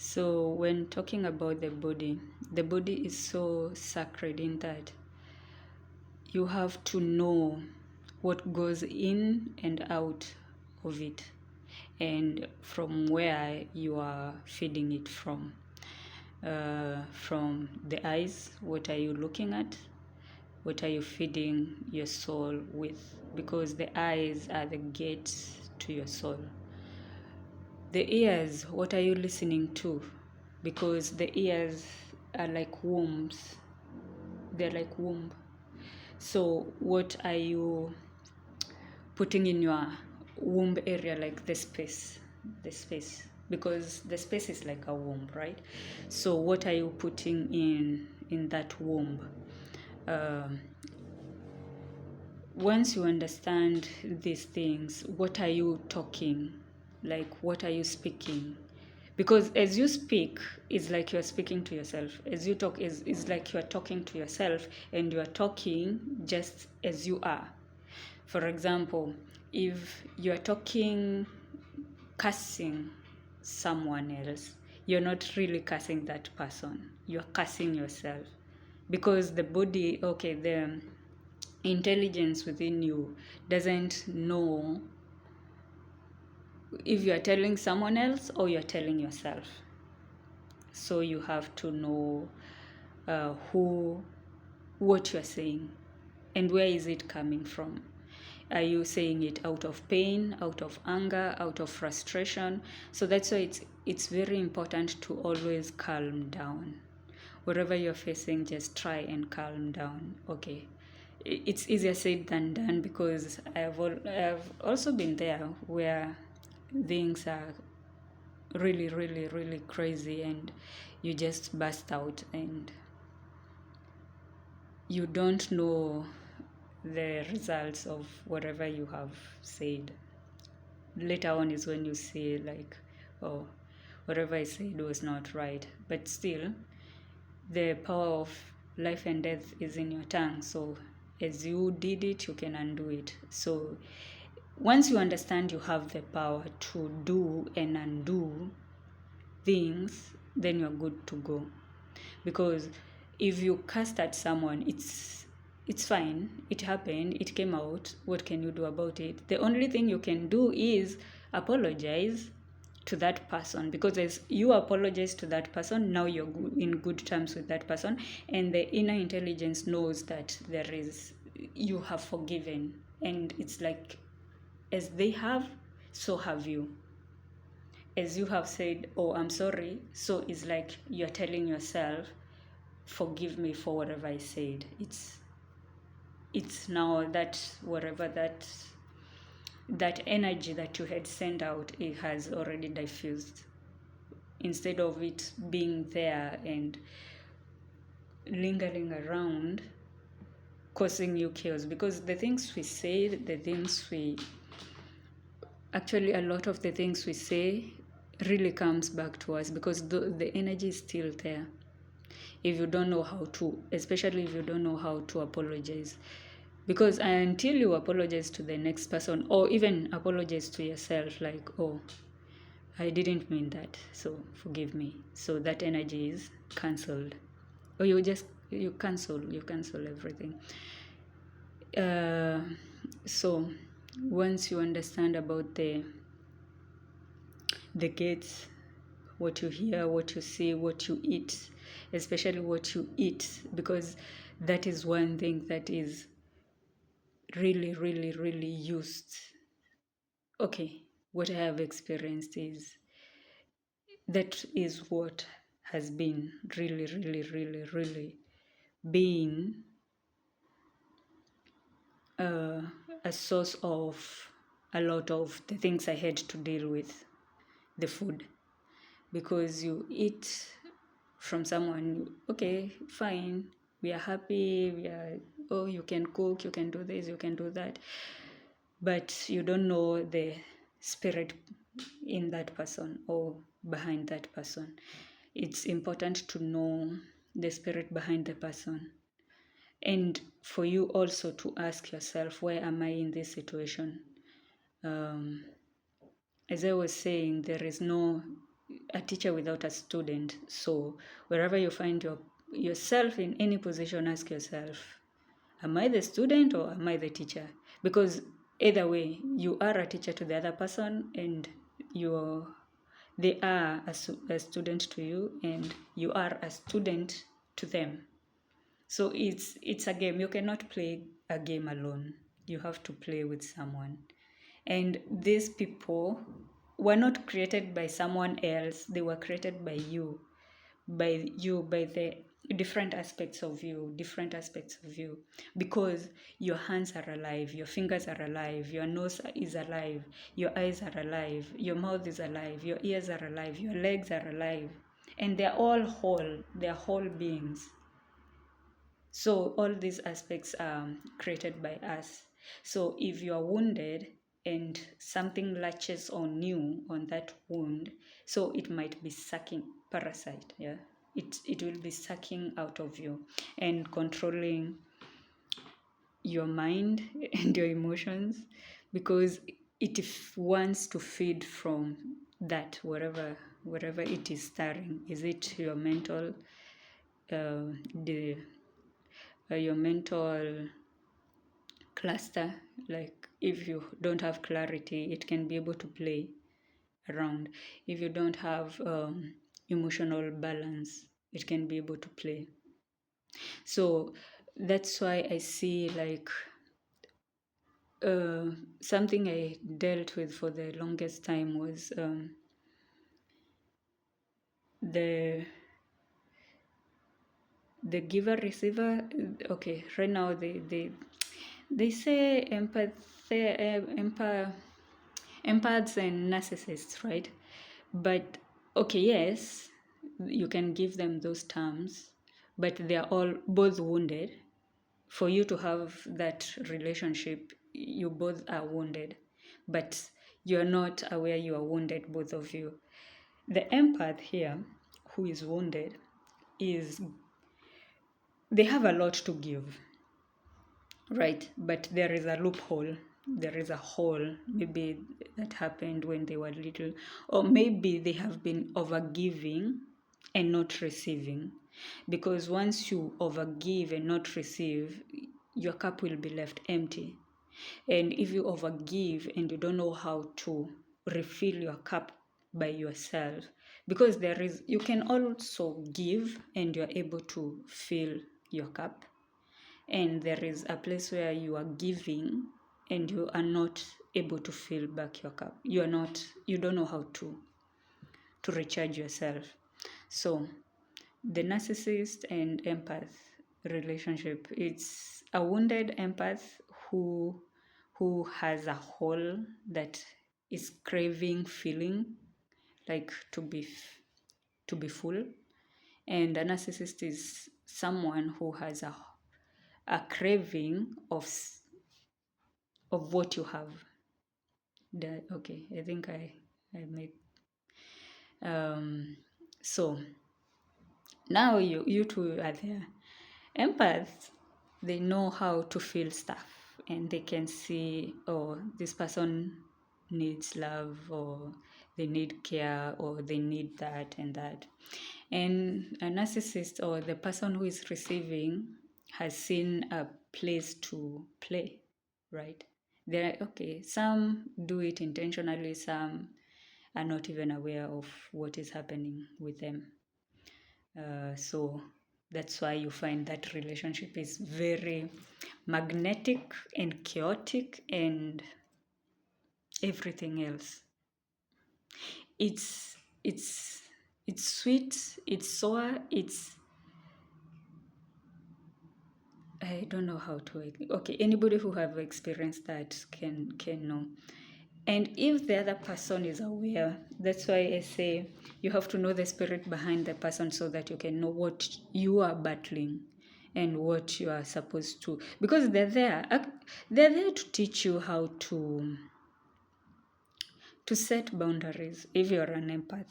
So, when talking about the body is so sacred in that you have to know what goes in and out of it and from where you are feeding it from. From the eyes, what are you looking at? What are you feeding your soul with? Because the eyes are the gates to your soul. The ears, what are you listening to? Because the ears are like wombs. They're like womb. So what are you putting in your womb area, like the space? Because the space is like a womb, right? So what are you putting in that womb? Um, Once you understand these things, what are you talking? Like, what are you speaking? Because as you speak, it's like you're speaking to yourself. As you talk, is like you're talking to yourself and you're talking just as you are. For example, if you're talking, cursing someone else, you're not really cursing that person. You're cursing yourself. Because the body, okay, the intelligence within you doesn't know if you are telling someone else or you're telling yourself. So you have to know what you're saying and where is it coming from. Are you saying it out of pain, out of anger, out of frustration? So that's why it's very important to always calm down. Whatever you're facing, just try and calm down. Okay, it's easier said than done, because I've also been there where things are really, really, really crazy and you just burst out and you don't know the results of whatever you have said. Later on is when you say, like, oh, whatever I said was not right. But still, the power of life and death is in your tongue. So as you did it, you can undo it. So once you understand you have the power to do and undo things, then you're good to go. Because if you cast at someone, it's fine. It happened. It came out. What can you do about it? The only thing you can do is apologize to that person, because as you apologize to that person, now you're in good terms with that person, and the inner intelligence knows that you have forgiven, and it's like, as they have, so have you. As you have said, oh, I'm sorry, so it's like you're telling yourself, forgive me for whatever I said. It's now that whatever that energy that you had sent out, it has already diffused, instead of it being there and lingering around, causing you chaos. Because the things we say, actually, a lot of the things we say really comes back to us, because the energy is still there. If you don't know how to, especially if you don't know how to apologize, because until you apologize to the next person, or even apologize to yourself, like, oh, I didn't mean that, so forgive me, so that energy is cancelled, or you cancel everything. So once you understand about the gates, what you hear, what you see, what you eat, especially what you eat, because that is one thing that is really, really, really used. Okay, what I have experienced is that is what has been really, really, really, really being a source of a lot of the things I had to deal with, the food. Because you eat from someone, okay, fine, we are happy, oh, you can cook, you can do this, you can do that, but you don't know the spirit in that person or behind that person. It's important to know the spirit behind the person, and for you also to ask yourself, where am I in this situation? As I was saying, there is no, a teacher without a student. So wherever you find yourself in any position, ask yourself, am I the student or am I the teacher? Because either way, you are a teacher to the other person, and they are a student to you, and you are a student to them. So it's a game. You cannot play a game alone. You have to play with someone. And these people were not created by someone else. They were created by you, by the different aspects of you, because your hands are alive, your fingers are alive, your nose is alive, your eyes are alive, your mouth is alive, your ears are alive, your legs are alive, and they're all whole. They're whole beings. So all these aspects are created by us. So if you are wounded and something latches on you, on that wound, so it might be sucking parasite, yeah. It will be sucking out of you and controlling your mind and your emotions, because it wants to feed from that, wherever it is stirring. Is it your mental your mental cluster? Like if you don't have clarity, it can be able to play around. If you don't have emotional balance, it can be able to play. So that's why I see, like, something I dealt with for the longest time was the giver receiver. Okay, right now they say empaths and narcissists, right? But okay, yes, you can give them those terms, but they are all both wounded. For you to have that relationship, you both are wounded, but you're not aware you are wounded, both of you. The empath here, who is wounded, they have a lot to give, right? But there is a loophole. There is a hole, maybe that happened when they were little, or maybe they have been overgiving and not receiving. Because once you overgive and not receive, your cup will be left empty. And if you overgive and you don't know how to refill your cup by yourself, because you can also give and you're able to fill your cup, and there is a place where you are giving and you are not able to fill back your cup. You don't know how to recharge yourself. So the narcissist and empath relationship, it's a wounded empath who has a hole that is craving filling, like to be full. And a narcissist is someone who has a craving of what you have. Okay, I think I made so now you two are there. Empaths, they know how to feel stuff, and they can see, oh, this person needs love, or they need care, or they need that and that. And a narcissist, or the person who is receiving, has seen a place to play, right? Some do it intentionally, some are not even aware of what is happening with them. So that's why you find that relationship is very magnetic and chaotic and everything else. It's sweet, it's sour, I don't know how to. Okay, anybody who have experienced that can know. And if the other person is aware, that's why I say you have to know the spirit behind the person, so that you can know what you are battling and what you are supposed to. Because they're there to teach you how to set boundaries if you're an empath.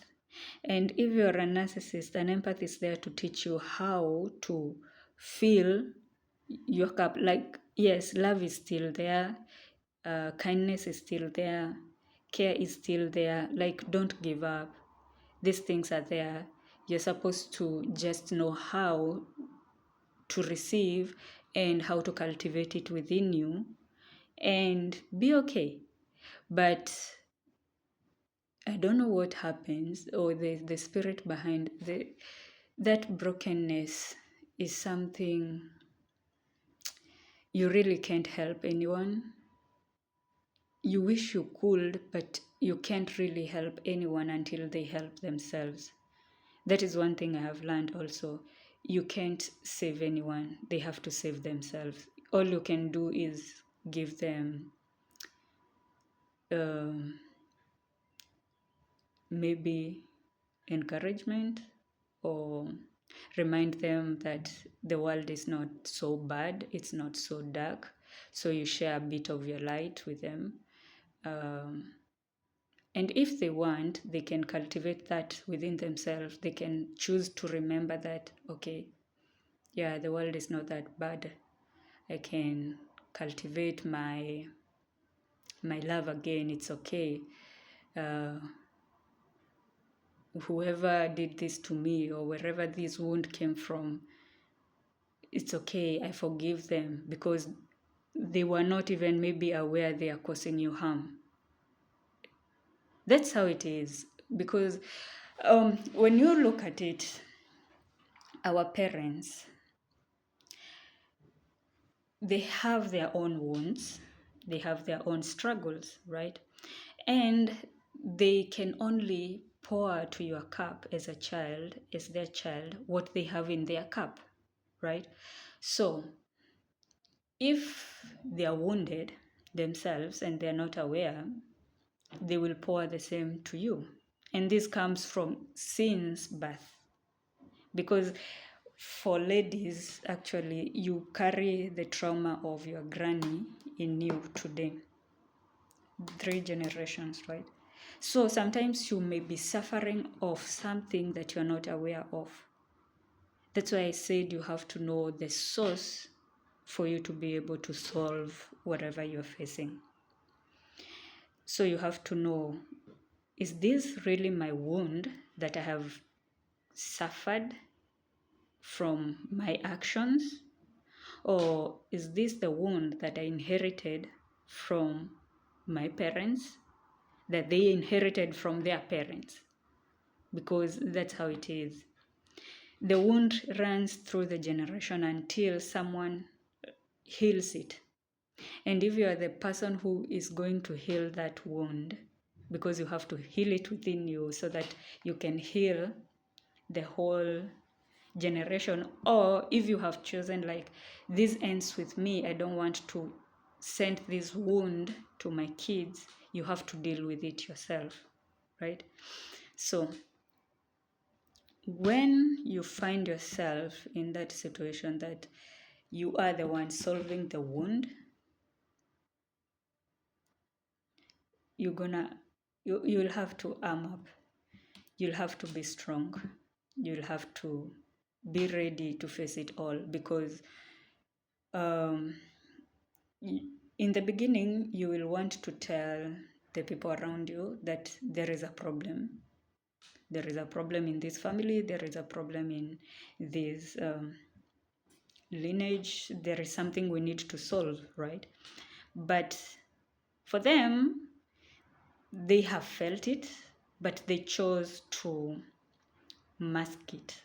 And if you're a narcissist, an empath is there to teach you how to feel your cup. Like, yes, love is still there, kindness is still there, care is still there. Like, don't give up. these things are there. You're supposed to just know how to receive and how to cultivate it within you and be okay. But I don't know what happens, or the spirit behind that brokenness is something you really can't help anyone. You wish you could, but you can't really help anyone until they help themselves. That is one thing I have learned also. You can't save anyone, they have to save themselves. All you can do is give them maybe encouragement, or remind them that the world is not so bad, it's not so dark. So you share a bit of your light with them. And if they want, they can cultivate that within themselves. They can choose to remember that, okay, yeah, the world is not that bad. I can cultivate my love again. It's okay. Whoever did this to me, or wherever this wound came from, it's okay. I forgive them, because they were not even maybe aware they are causing you harm. That's how it is. Because when you look at it, our parents, they have their own wounds, they have their own struggles, right? And they can only pour to your cup as a child, as their child, what they have in their cup, right? So if they are wounded themselves and they're not aware, they will pour the same to you. And this comes from since birth. Because for ladies, actually, you carry the trauma of your granny in you today. 3 generations, right? So sometimes you may be suffering of something that you're not aware of. That's why I said you have to know the source for you to be able to solve whatever you're facing. So you have to know, is this really my wound that I have suffered from my actions? Or is this the wound that I inherited from my parents, that they inherited from their parents? Because that's how it is. The wound runs through the generation until someone heals it. And if you are the person who is going to heal that wound, because you have to heal it within you so that you can heal the whole generation, or if you have chosen, like, this ends with me, I don't want to send this wound to my kids, you have to deal with it yourself, right? So when you find yourself in that situation that you are the one solving the wound, you'll have to arm up, you'll have to be strong, you'll have to be ready to face it all. Because in the beginning, you will want to tell the people around you that there is a problem. There is a problem in this family, there is a problem in this lineage, there is something we need to solve, right? But for them, they have felt it, but they chose to mask it.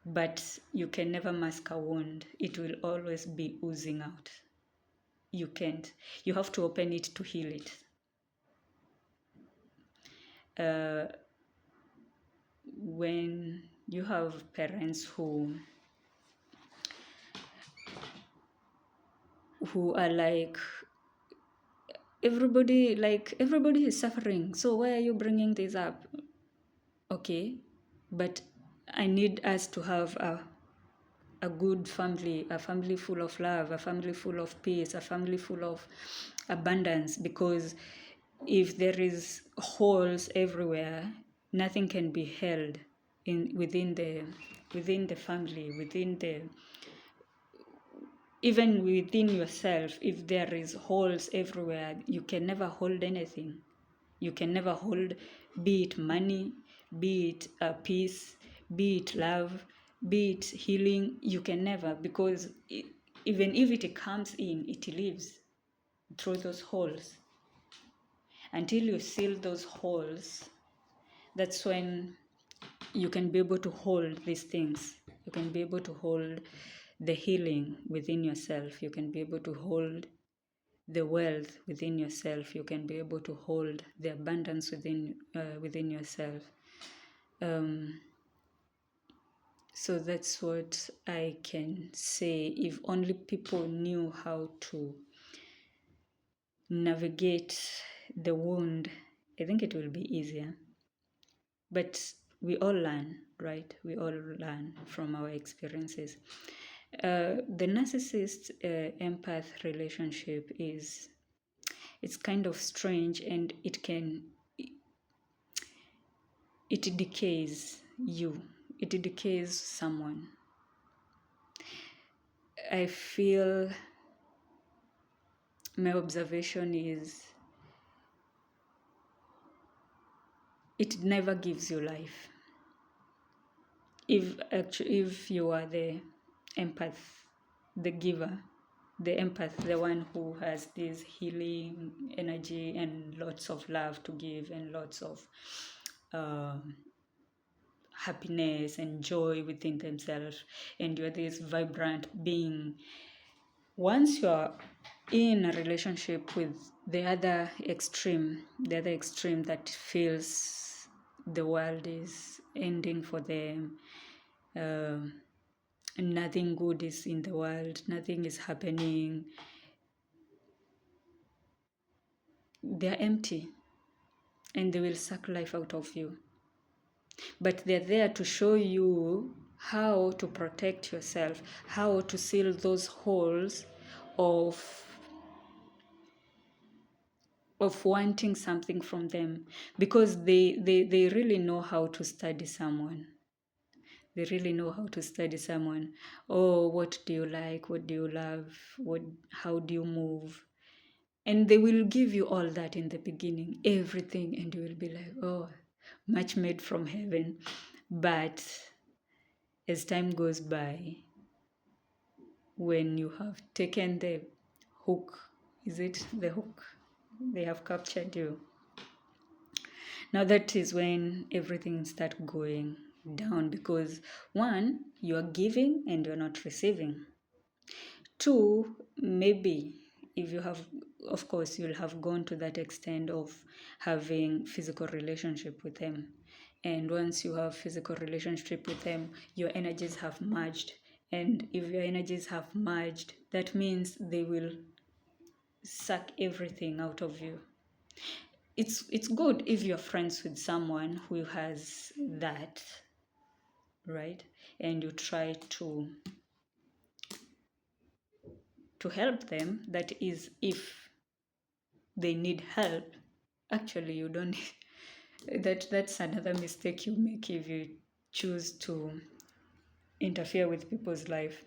But you can never mask a wound, it will always be oozing out. You can't. You have to open it to heal it. When you have parents who are like, everybody is suffering, so why are you bringing this up? Okay, but I need us to have a good family, a family full of love, a family full of peace, a family full of abundance. Because if there is holes everywhere, nothing can be held within the family, even within yourself. If there is holes everywhere, you can never hold anything. You can never hold be it money, be it peace, be it love, be it healing. You can never, because even if it comes in, it leaves through those holes. Until you seal those holes, that's when you can be able to hold these things. You can be able to hold the healing within yourself. You can be able to hold the wealth within yourself. You can be able to hold the abundance within yourself. So that's what I can say. If only people knew how to navigate the wound, I think it will be easier. But we all learn, right? We all learn from our experiences. The narcissist empath relationship it's kind of strange, and it decays you. It decays someone. I feel my observation is it never gives you life. If you are the empath, the giver, the empath, the one who has this healing energy and lots of love to give and lots of happiness and joy within themselves, and you're this vibrant being. Once you're in a relationship with the other extreme that feels the world is ending for them, nothing good is in the world, nothing is happening, they're empty and they will suck life out of you. But they're there to show you how to protect yourself, how to seal those holes of wanting something from them, because they really know how to study someone. They really know how to study someone. Oh, what do you like? What do you love? How do you move? And they will give you all that in the beginning, everything, and you will be like, oh, much made from heaven. But as time goes by, when you have taken the hook, is it the hook? They have captured you. Now that is when everything starts going down, because one, you are giving and you're not receiving. Two, maybe if you have, of course, you'll have gone to that extent of having physical relationship with them. And once you have physical relationship with them, your energies have merged. And if your energies have merged, that means they will suck everything out of you. It's good if you're friends with someone who has that, right? And you try to help them. That is, if they need help. Actually, you don't. That's another mistake you make if you choose to interfere with people's life.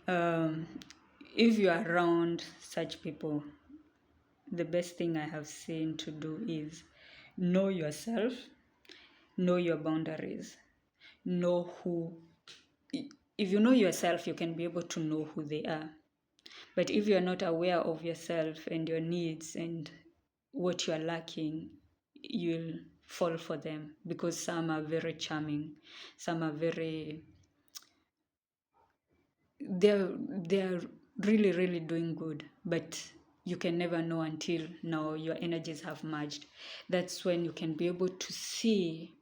If you are around such people, the best thing I have seen to do is know yourself, know your boundaries, know who. If you know yourself, you can be able to know who they are. But if you're not aware of yourself and your needs and what you are lacking, you'll fall for them, because some are very charming, some are very, they're really, really doing good, but you can never know until now your energies have merged. That's when you can be able to see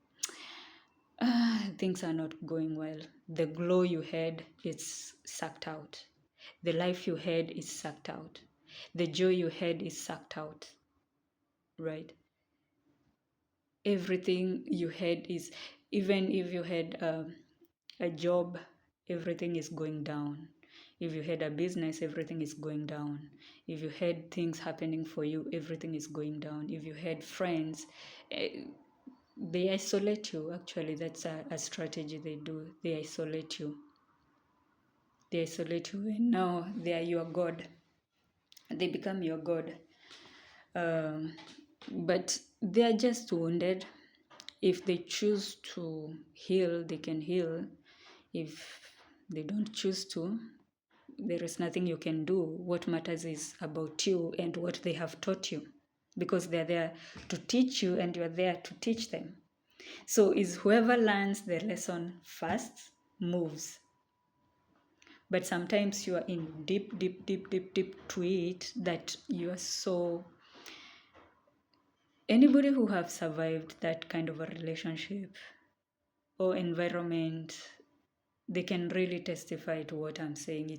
things are not going well. The glow you had is sucked out. The life you had is sucked out. The joy you had is sucked out, right? Everything you had is, even if you had a job, everything is going down. If you had a business, everything is going down. If you had things happening for you, everything is going down. If you had friends, they isolate you. Actually, that's a strategy they do. They isolate you. They isolate you, and now they are your God. They become your God. But they are just wounded. If they choose to heal, they can heal. If they don't choose to, there is nothing you can do. What matters is about you and what they have taught you, because they're there to teach you and you're there to teach them. So is whoever learns the lesson first moves. But sometimes you are in deep to it that you are so. Anybody who have survived that kind of a relationship or environment, they can really testify to what I'm saying.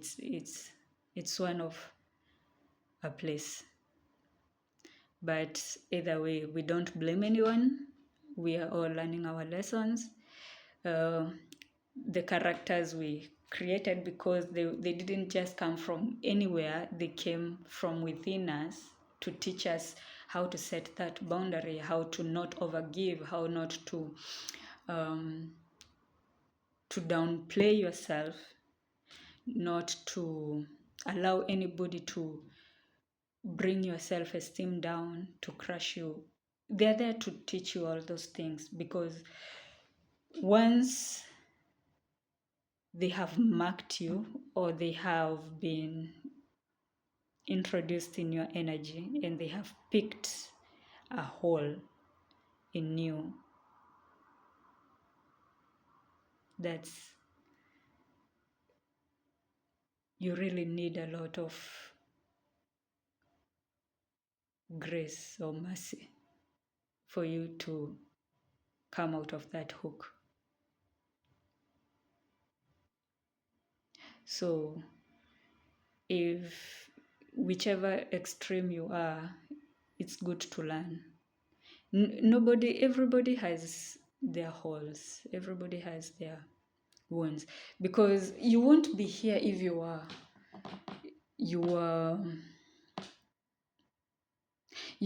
It's one of a place. But either way, we don't blame anyone. We are all learning our lessons. The characters we created, because they didn't just come from anywhere, they came from within us to teach us how to set that boundary, how to not overgive, how not to downplay yourself, not to allow anybody to bring your self-esteem down, to crush you. They're there to teach you all those things, because once they have marked you or they have been introduced in your energy and they have picked a hole in you, that's, you really need a lot of grace or mercy for you to come out of that hook. So if whichever extreme you are, it's good to learn. Everybody has their holes, everybody has their wounds, because you won't be here if you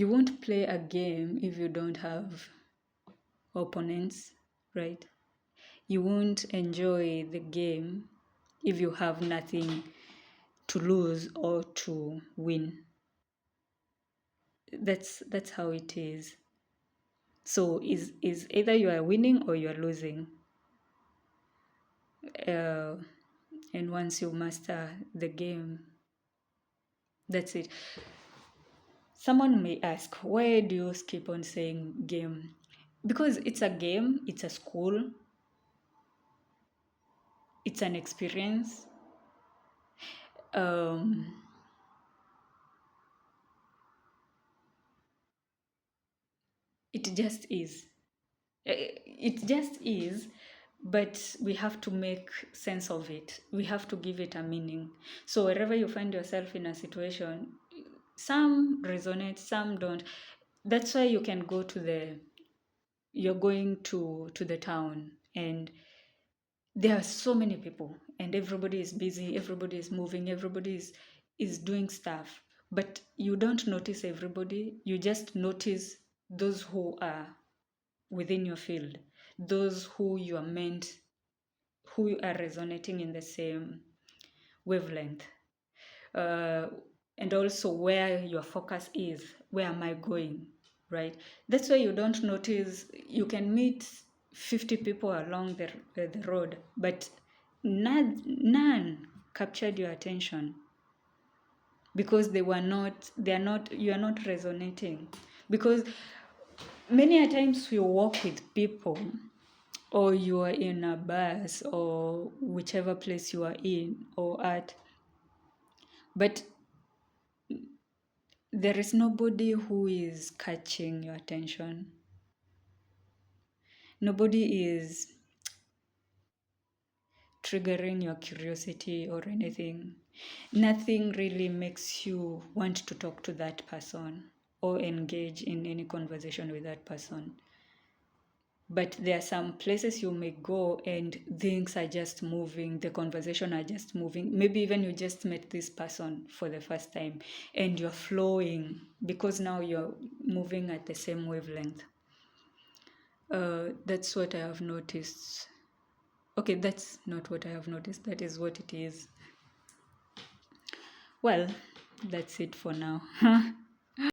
won't play a game if you don't have opponents, right? You won't enjoy the game if you have nothing to lose or to win. That's how it is. So is either you are winning or you are losing. And once you master the game, that's it. Someone may ask, why do you keep on saying game? Because it's a game, it's a school, it's an experience. It just is. It just is, but we have to make sense of it. We have to give it a meaning. So wherever you find yourself in a situation, some resonate, some don't. That's why you can go to you're going to the town, and there are so many people and everybody is busy, everybody is moving, everybody is doing stuff, but you don't notice everybody. You just notice those who are within your field, those who you are resonating in the same wavelength, and also where your focus is. Where am I going, right? That's why you don't notice. You can meet 50 people along the road, but none captured your attention, because you are not resonating. Because many a times we walk with people, or you are in a bus or whichever place you are in or at, but there is nobody who is catching your attention. Nobody is triggering your curiosity or anything. Nothing really makes you want to talk to that person or engage in any conversation with that person. But there are some places you may go and things are just moving, the conversation are just moving. Maybe even you just met this person for the first time and you're flowing because now you're moving at the same wavelength. That's what I have noticed. Okay, that's not what I have noticed. That is what it is. Well, that's it for now.